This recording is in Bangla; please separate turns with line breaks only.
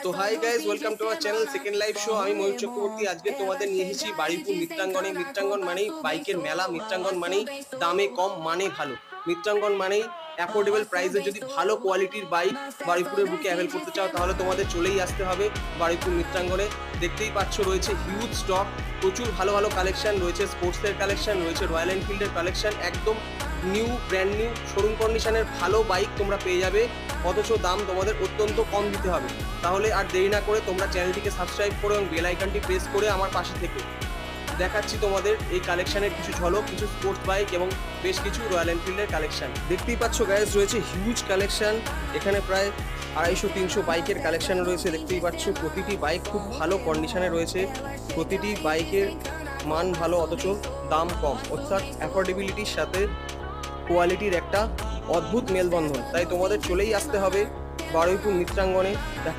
তো hi guys, welcome to our channel second live show. আমি ময়ূর চক্রবর্তী। আজকে তোমাদের নিয়ে এসেছি বারুইপুর মিত্রাঙ্গনে। মিত্রাঙ্গন মানেই বাইকের মেলা, মিত্রাঙ্গন মানেই দামে কম মানে ভালো, মিত্রাঙ্গন মানেই অ্যাফোর্ডেবল প্রাইসে যদি ভালো কোয়ালিটির বাইক বারুইপুরের বুকে অ্যাভেল করতে চাও তাহলে তোমাদের চলেই আসতে হবে বারুইপুর মিত্রাঙ্গনে। দেখতেই পাচ্ছ রয়েছে হিউজ স্টক, প্রচুর ভালো ভালো কালেকশন রয়েছে, স্পোর্টসের কালেকশন রয়েছে, রয়্যাল এনফিল্ডের কালেকশন, একদম নিউ ব্র্যান্ড নিউ শোরুম কন্ডিশনের ভালো বাইক তোমরা পেয়ে যাবে, অথচ দাম তোমাদের অত্যন্ত কম দিতে হবে। তাহলে আর দেরি না করে তোমরা চ্যানেলটিকে সাবস্ক্রাইব করো এবং বেল আইকনটি প্রেস করে আমার পাশে থেকে দেখাচ্ছি তোমাদের এই কালেকশনের কিছু ঝলক, কিছু স্পোর্টস বাইক এবং বেশ কিছু রয়্যাল এনফিল্ডের কালেকশন। দেখতেই পাচ্ছ গাইজ, রয়েছে হিউজ কালেকশন। এখানে প্রায় 250-300 বাইকের কালেকশন রয়েছে। দেখতেই পাচ্ছ প্রতিটি বাইক খুব ভালো কন্ডিশনে রয়েছে, প্রতিটি বাইকের মান ভালো অথচ দাম কম, অর্থাৎ অ্যাফোর্ডেবিলিটির সাথে কোয়ালিটির একটা অদ্ভুত মেলবন্ধন। তাই তোমাদের চলেই আসতে হবে বারুইপুর মিত্রাঙ্গনে। দেখো